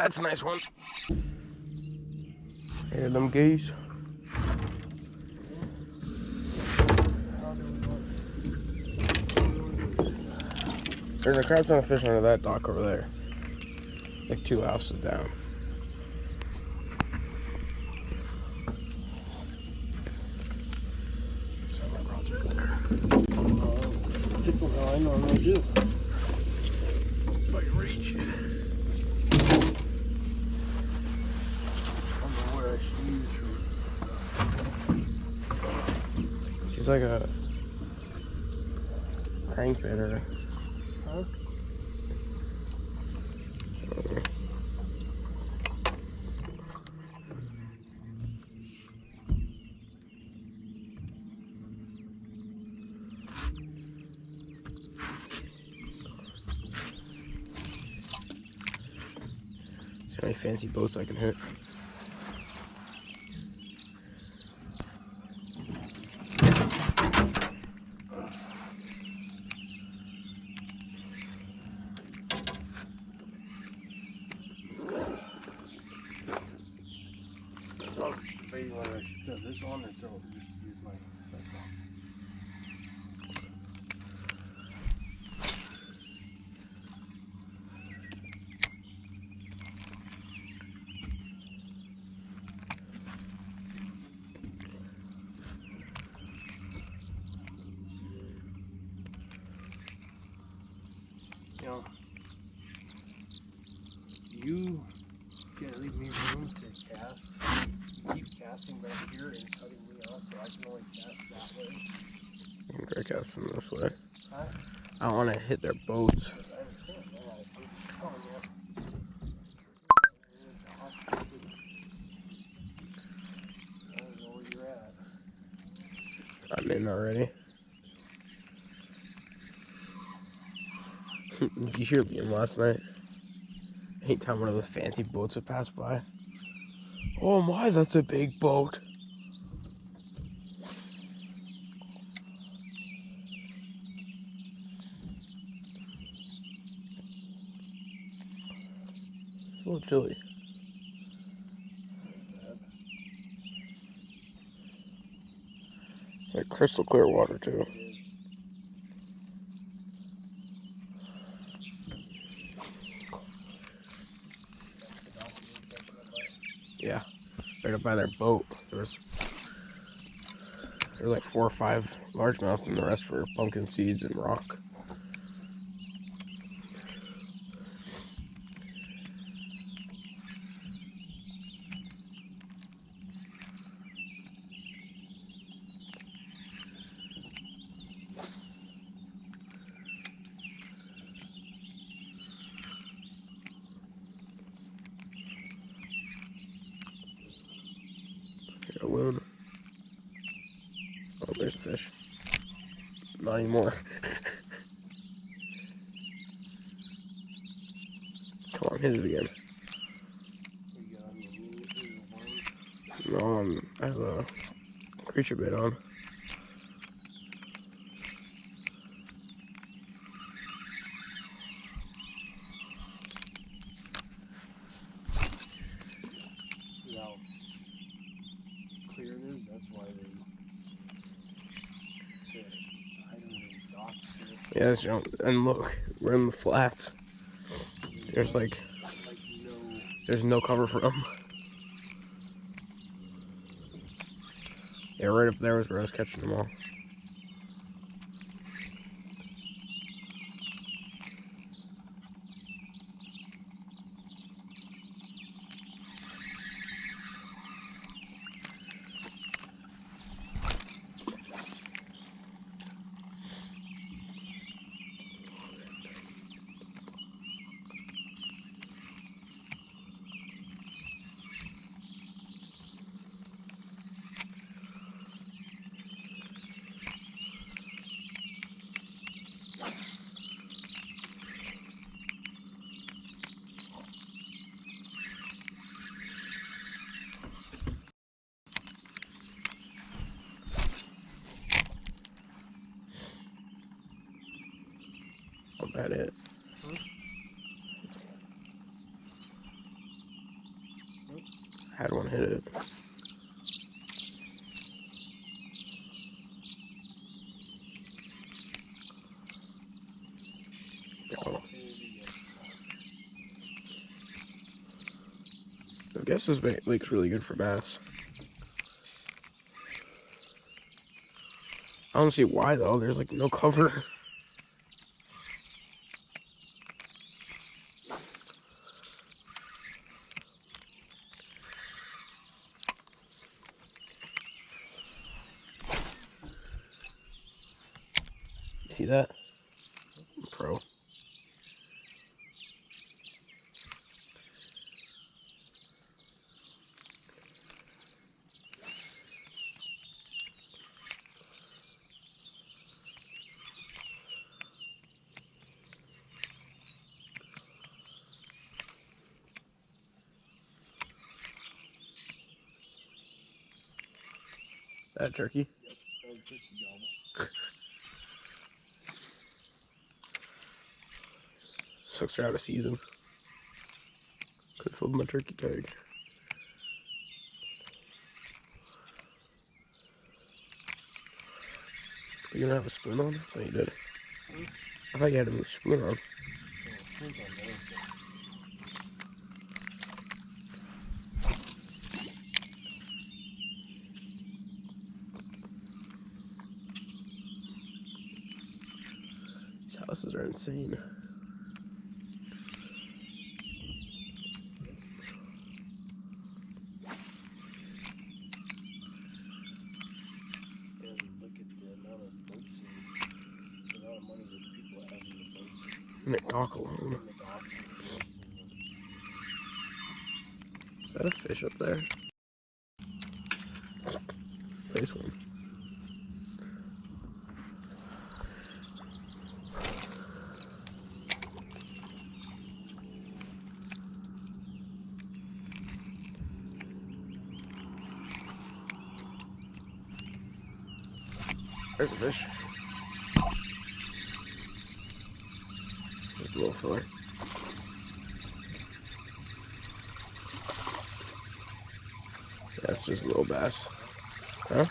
That's a nice one. Here them geese. There's a crap ton of fish under that dock over there. Like 2 houses down. So my rods are there. I normally do. If I can reach. I don't know where I should use for. She's like a crankbait or. Huh? See how many fancy boats I can hit. I'm debating whether I should turn this on or just use my cell phone. You know, you can't leave me room to cast. Keep casting back here and cutting me off so I can only cast that way. I'm dry casting this way. Huh? I don't want to hit their boats. I understand that. I'm just telling you. I don't know where you're at. I'm in already. Did you hear Liam last night? Anytime one of those fancy boats would pass by. Oh my, that's a big boat. It's a little chilly. It's like crystal clear water too. Yeah, right up by their boat. There's like 4 or 5 largemouth, and the rest were pumpkin seeds and rock. Here, a loon. Oh, there's a fish. Not anymore. Come on, hit it again. No, I have a creature bait on. See how clear it is? That's why they hide in these docks. Yes, and look, we're in the flats. There's there's no cover for them. Yeah, right up there was where I was catching them all. Not bad it. Had one hit it. Oh. I guess this lake's really good for bass. I don't see why though. There's like no cover. See that? Pro. That turkey? Yep, that was turkey gobble. Sucks are out of season. Could have filled my turkey tag. Are you gonna have a spoon on? I thought you did. I thought you had a spoon on. These houses are insane. And they dock alone. Is that a fish up there? Nice one. There's a fish. There's a little filler. Yeah, it's just a little bass. Huh?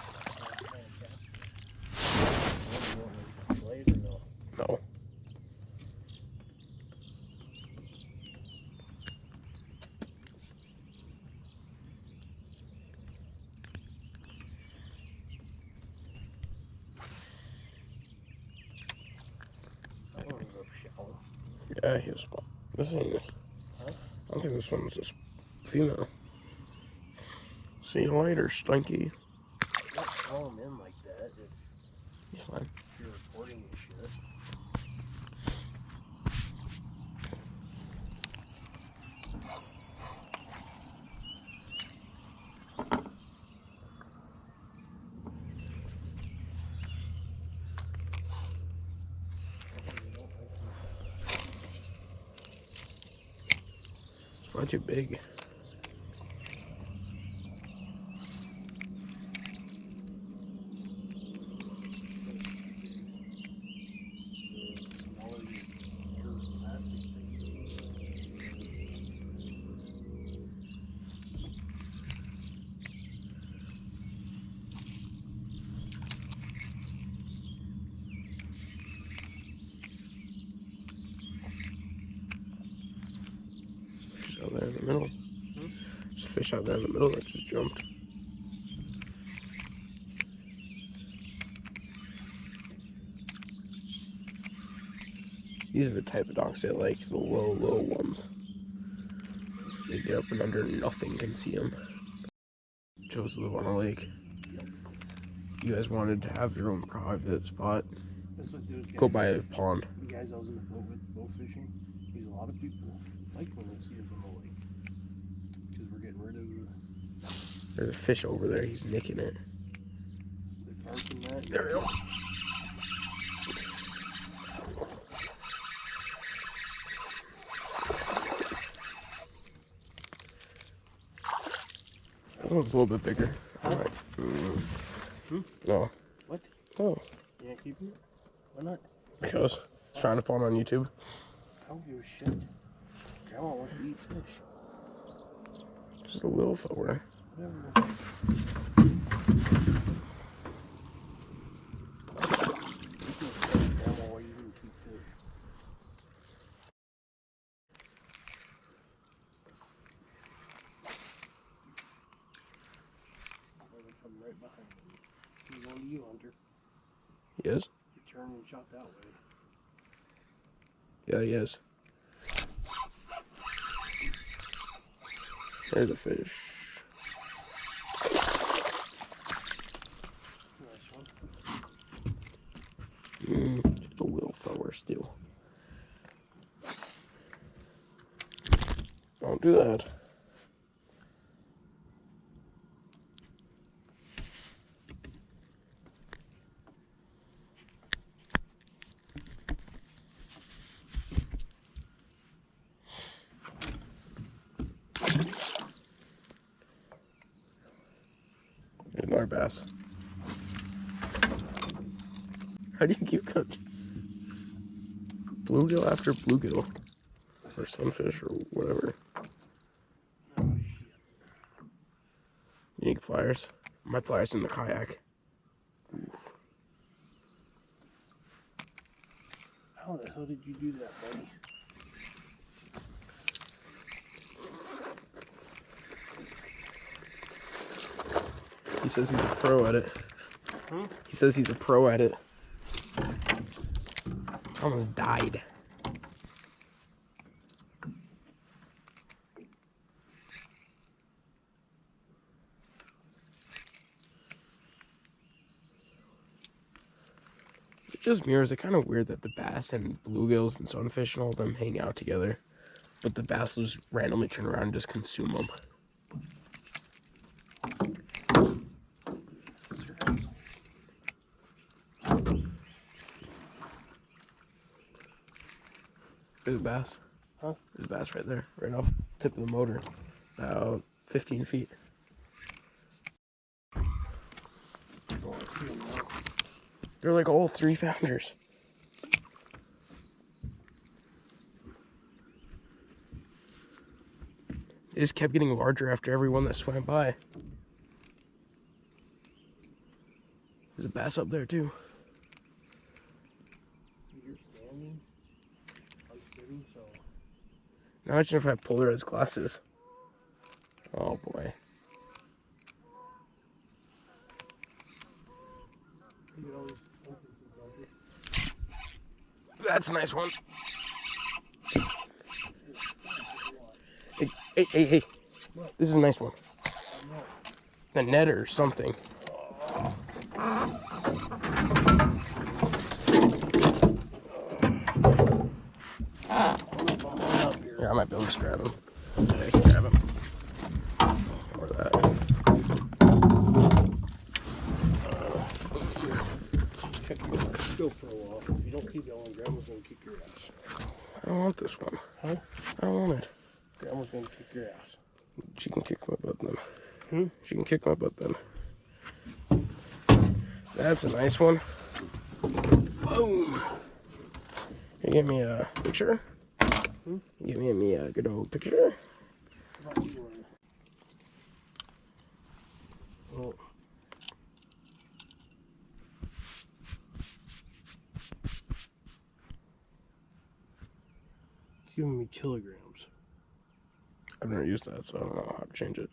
No. Yeah, he was. This ain't. Huh? I don't think this one's a female. See you later, Stinky. Don't throw him in like that if He's fine. you're recording and shit. It's not too big. Out there in the middle. There's a fish out there in the middle that just jumped. These are the type of docks that like the low ones. They get up and under, nothing can see them. Chose to live on a lake. You guys wanted to have your own private spot. That's what those guys Go by a pond. The guys I was in the boat with, boat fishing, there's a lot of people like when they see us on the lake. Because we're getting rid of There's a fish over there. He's nicking it. the carp and that. There we go. This one's a little bit bigger. Huh? Alright. No. What? Oh. You can't keep it? Why not? Because it's frowned upon on YouTube. I don't give a shit. Grandma wants to eat fish. Just a little forward. Whatever. While you can keep fish. They're coming right behind me. He's on to you, Hunter. Yes? You turn and shot that way. Yeah, yes. There's a fish. Nice one. Just a little forward still. Don't do that. There's another bass. How do you keep catching bluegill after bluegill? Or sunfish or whatever. Oh, shit. Unique pliers. My pliers in the kayak. Oof. How the hell did you do that, buddy? He says he's a pro at it. Hmm? He says he's a pro at it. Almost died. It just mirrors. It's kind of weird that the bass and bluegills and sunfish and all of them hang out together, but the bass will just randomly turn around and just consume them. There's a bass. Huh? There's a bass right there, right off the tip of the motor. About 15 feet. Oh, I see him now. They're like all 3-pounders. They just kept getting larger after every one that swam by. There's a bass up there too. You're standing. I'm sitting, so. Now imagine if I had polarized glasses. Oh boy. You can always open some bumpers. That's a nice one. Hey. What? This is a nice one. I know. A net or something. Yeah, I might be able to just grab him. Yeah, I can grab him. Or that. Check your GoPro off. If you don't keep going, Grandma's gonna kick your ass. I don't want this one. Huh? I don't want it. Grandma's gonna kick your ass. She can kick my butt then. Hmm? She can kick my butt then. That's a nice one. Boom. You get me a picture? Hmm? You get me a good old picture? How about you one? Oh. It's giving me kilograms. I've never used that, so I don't know how to change it.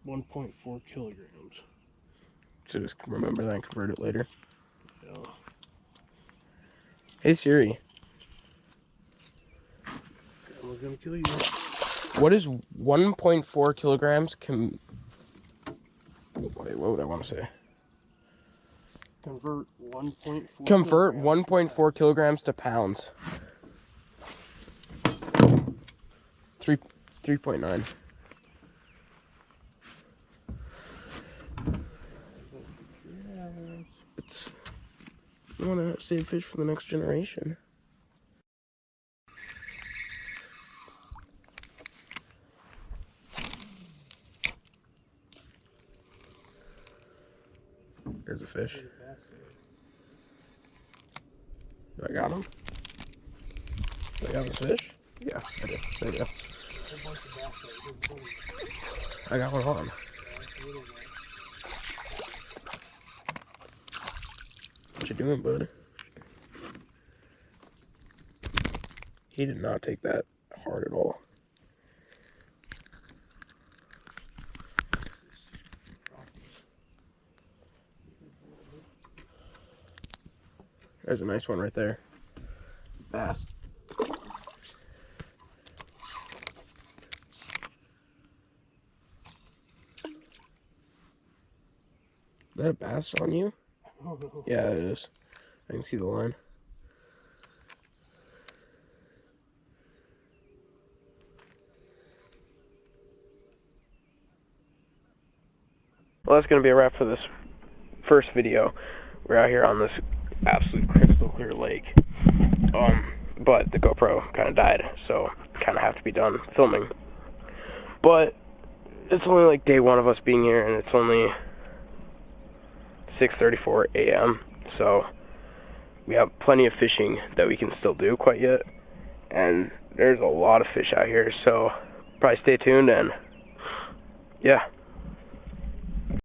1.4 kilograms. So just remember that and convert it later. Yeah. Hey Siri, Grandma's gonna kill you. what is 1.4 kilograms? Wait, what would I want to say? Convert 1.4. Convert kilograms. 1.4 kilograms to pounds. 3.9. Yes. It's. I want to save fish for the next generation. There's a fish. I got him. Do I got this fish? Yeah, I do. There we go. I got one on. What you doing, bud? He did not take that hard at all. There's a nice one right there. Bass. Is that a bass on you? Oh, no. Yeah, it is. I can see the line. Well, that's going to be a wrap for this first video. We're out here on this absolute crystal clear lake. But the GoPro kind of died, so kind of have to be done filming. But it's only like day one of us being here, and it's only 6:34 a.m. So we have plenty of fishing that we can still do quite yet, and there's a lot of fish out here. So probably stay tuned, and yeah.